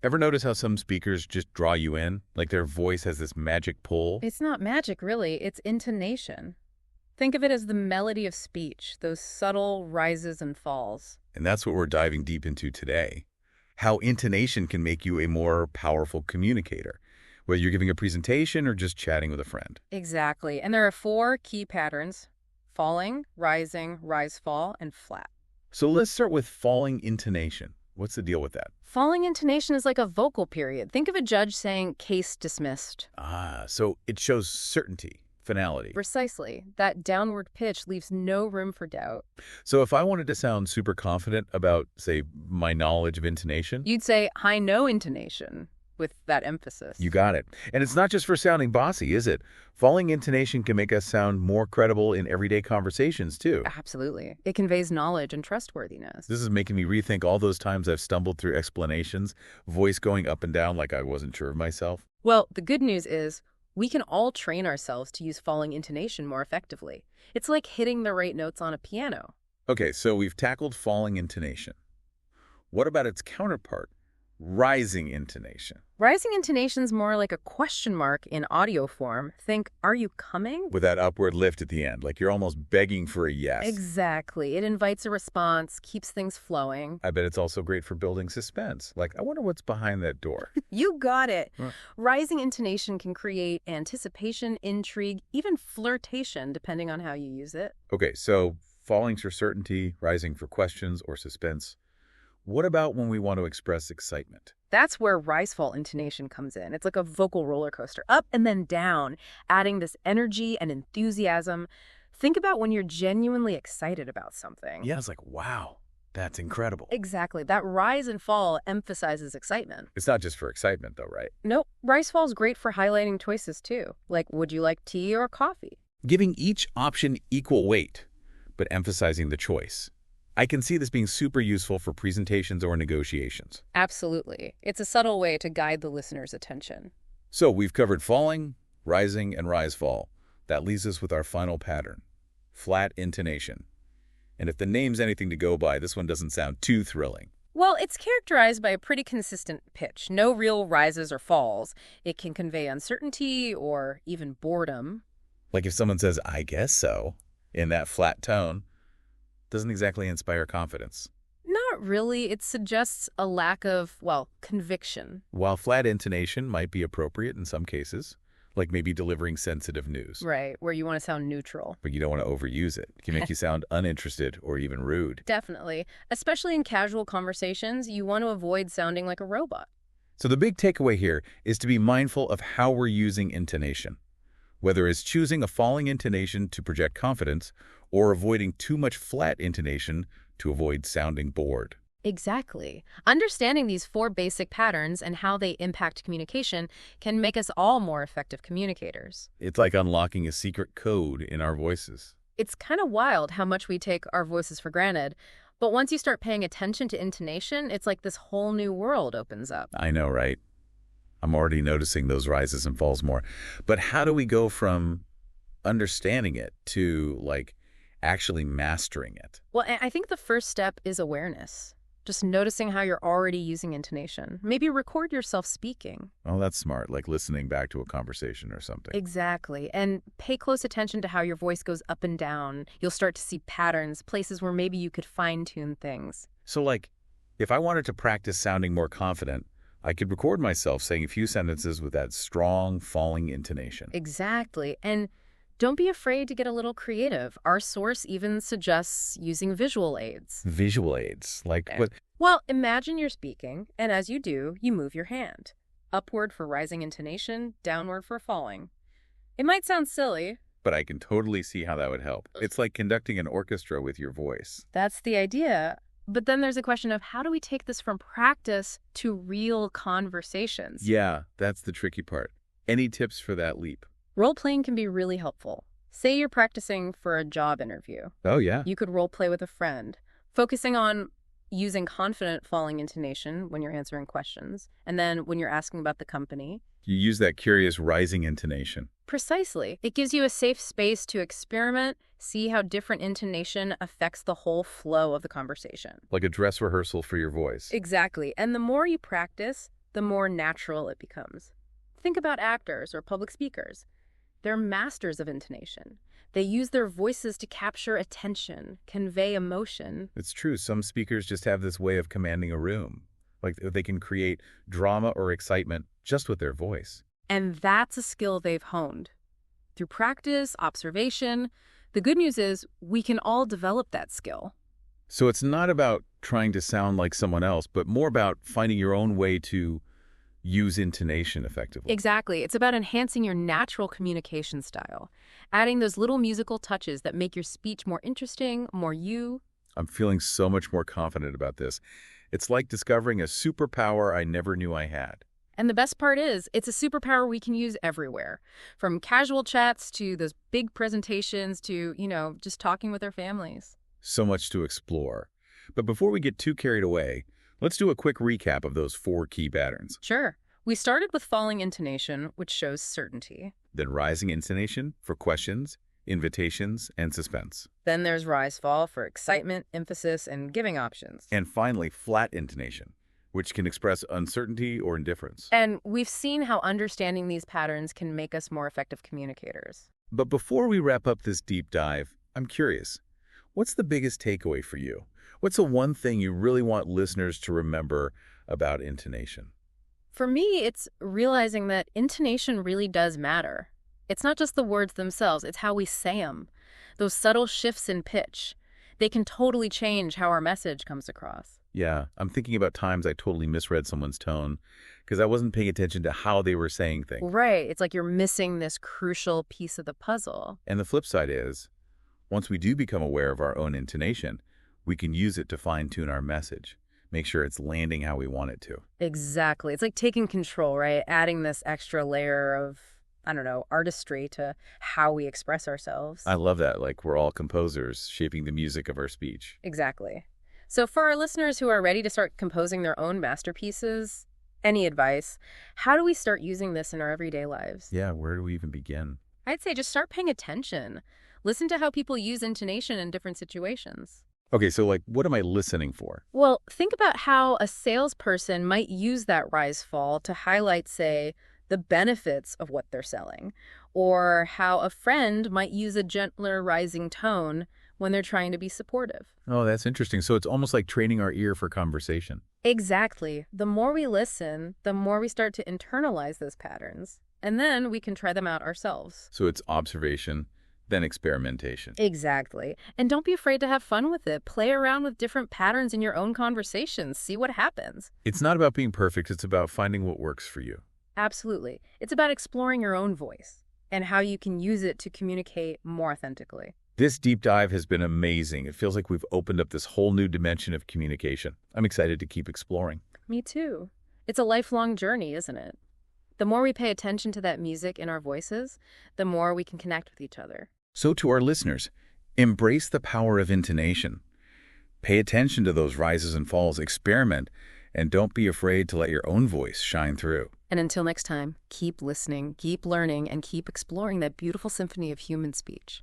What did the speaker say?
Ever notice how some speakers just draw you in? Like their voice has this magic pull? It's not magic, really. It's intonation. Think of it as the melody of speech, those subtle rises and falls. And that's what we're diving deep into today. How intonation can make you a more powerful communicator, whether you're giving a presentation or just chatting with a friend. Exactly. And there are four key patterns: falling, rising, rise, fall, and flat. So let's start with falling intonation. What's the deal with that? Falling intonation is like a vocal period. Think of a judge saying, case dismissed. So it shows certainty, finality. Precisely. That downward pitch leaves no room for doubt. So if I wanted to sound super confident about, say, my knowledge of intonation, You'd say high no intonation with that emphasis. you got it. And it's not just for sounding bossy, is it? Falling intonation can make us sound more credible in everyday conversations, too. Absolutely. It conveys knowledge and trustworthiness. This is making me rethink all those times I've stumbled through explanations, voice going up and down like I wasn't sure of myself. Well, the good news is we can all train ourselves to use falling intonation more effectively. It's like hitting the right notes on a piano. Okay, so we've tackled falling intonation. What about its counterpart, rising intonation? Rising intonation's more like a question mark in audio form. Think, are you coming? With that upward lift at the end, like you're almost begging for a yes. Exactly. It invites a response, keeps things flowing. I bet it's also great for building suspense. Like, I wonder what's behind that door. You got it. Right. Rising intonation can create anticipation, intrigue, even flirtation, depending on how you use it. Okay, so falling for certainty, rising for questions or suspense. What about when we want to express excitement? That's where rise-fall intonation comes in. It's like a vocal roller coaster, up and then down, adding this energy and enthusiasm. Think about when you're genuinely excited about something. Yeah, it's like, wow, that's incredible. Exactly. That rise and fall emphasizes excitement. It's not just for excitement, though, right? Nope. Rise fall's great for highlighting choices, too. Like, would you like tea or coffee? Giving each option equal weight, but emphasizing the choice. I can see this being super useful for presentations or negotiations. Absolutely. It's a subtle way to guide the listener's attention. So we've covered falling, rising, and rise-fall. That leaves us with our final pattern, flat intonation. And if the name's anything to go by, this one doesn't sound too thrilling. Well, it's characterized by a pretty consistent pitch. No real rises or falls. It can convey uncertainty or even boredom. Like if someone says, I guess so, in that flat tone, doesn't exactly inspire confidence. Not really. It suggests a lack of, well, conviction. While flat intonation might be appropriate in some cases, like maybe delivering sensitive news. Right, where you want to sound neutral. But you don't want to overuse it. It can make you sound uninterested or even rude. Definitely. Especially in casual conversations, you want to avoid sounding like a robot. So the big takeaway here is to be mindful of how we're using intonation, whether it's choosing a falling intonation to project confidence or avoiding too much flat intonation to avoid sounding bored. Exactly. Understanding these four basic patterns and how they impact communication can make us all more effective communicators. It's like unlocking a secret code in our voices. It's kind of wild how much we take our voices for granted, but once you start paying attention to intonation, it's like this whole new world opens up. I know, right? I'm already noticing those rises and falls more. But how do we go from understanding it to, like, actually mastering it? Well, I think the first step is awareness. Just noticing how you're already using intonation. Maybe record yourself speaking. Oh, that's smart, like listening back to a conversation or something. Exactly. And pay close attention to how your voice goes up and down. You'll start to see patterns, places where maybe you could fine-tune things. So, like, if I wanted to practice sounding more confident, I could record myself saying a few sentences with that strong, falling intonation. Exactly. And don't be afraid to get a little creative. Our source even suggests using visual aids. Visual aids, like what? Well, imagine you're speaking, and as you do, you move your hand. Upward for rising intonation, downward for falling. It might sound silly. But I can totally see how that would help. It's like conducting an orchestra with your voice. That's the idea. But then there's a question of how do we take this from practice to real conversations? Yeah, that's the tricky part. Any tips for that leap? Role-playing can be really helpful. Say you're practicing for a job interview. Oh, yeah. You could role-play with a friend, focusing on using confident falling intonation when you're answering questions, and then when you're asking about the company. You use that curious rising intonation. Precisely. It gives you a safe space to experiment, see how different intonation affects the whole flow of the conversation. Like a dress rehearsal for your voice. Exactly. And the more you practice, the more natural it becomes. Think about actors or public speakers. They're masters of intonation. They use their voices to capture attention, convey emotion. It's true. Some speakers just have this way of commanding a room. Like they can create drama or excitement just with their voice. And that's a skill they've honed. Through practice, observation, the good news is we can all develop that skill. So it's not about trying to sound like someone else, but more about finding your own way to use intonation effectively. Exactly. It's about enhancing your natural communication style, adding those little musical touches that make your speech more interesting, more you. I'm feeling so much more confident about this. It's like discovering a superpower I never knew I had. And the best part is, it's a superpower we can use everywhere. From casual chats to those big presentations to, just talking with our families. So much to explore. But before we get too carried away, let's do a quick recap of those 4 key patterns. Sure. We started with falling intonation, which shows certainty. Then rising intonation for questions, invitations, and suspense. Then there's rise-fall for excitement, emphasis, and giving options. And finally, flat intonation, which can express uncertainty or indifference. And we've seen how understanding these patterns can make us more effective communicators. But before we wrap up this deep dive, I'm curious, what's the biggest takeaway for you? What's the one thing you really want listeners to remember about intonation? For me, it's realizing that intonation really does matter. It's not just the words themselves, it's how we say them. Those subtle shifts in pitch, they can totally change how our message comes across. Yeah, I'm thinking about times I totally misread someone's tone because I wasn't paying attention to how they were saying things. Right, it's like you're missing this crucial piece of the puzzle. And the flip side is, once we do become aware of our own intonation, we can use it to fine-tune our message, make sure it's landing how we want it to. Exactly. It's like taking control, right? Adding this extra layer of, artistry to how we express ourselves. I love that, like we're all composers shaping the music of our speech. Exactly. So for our listeners who are ready to start composing their own masterpieces, any advice? How do we start using this in our everyday lives? Yeah, where do we even begin? I'd say just start paying attention. Listen to how people use intonation in different situations. Okay, so what am I listening for? Well, think about how a salesperson might use that rise-fall to highlight, say, the benefits of what they're selling, or how a friend might use a gentler rising tone when they're trying to be supportive. Oh, that's interesting. So it's almost like training our ear for conversation. Exactly. The more we listen, the more we start to internalize those patterns, and then we can try them out ourselves. So it's observation, then experimentation. Exactly. And don't be afraid to have fun with it. Play around with different patterns in your own conversations. See what happens. It's not about being perfect. It's about finding what works for you. Absolutely. It's about exploring your own voice and how you can use it to communicate more authentically. This deep dive has been amazing. It feels like we've opened up this whole new dimension of communication. I'm excited to keep exploring. Me too. It's a lifelong journey, isn't it? The more we pay attention to that music in our voices, the more we can connect with each other. So to our listeners, embrace the power of intonation. Pay attention to those rises and falls, experiment, and don't be afraid to let your own voice shine through. And until next time, keep listening, keep learning, and keep exploring that beautiful symphony of human speech.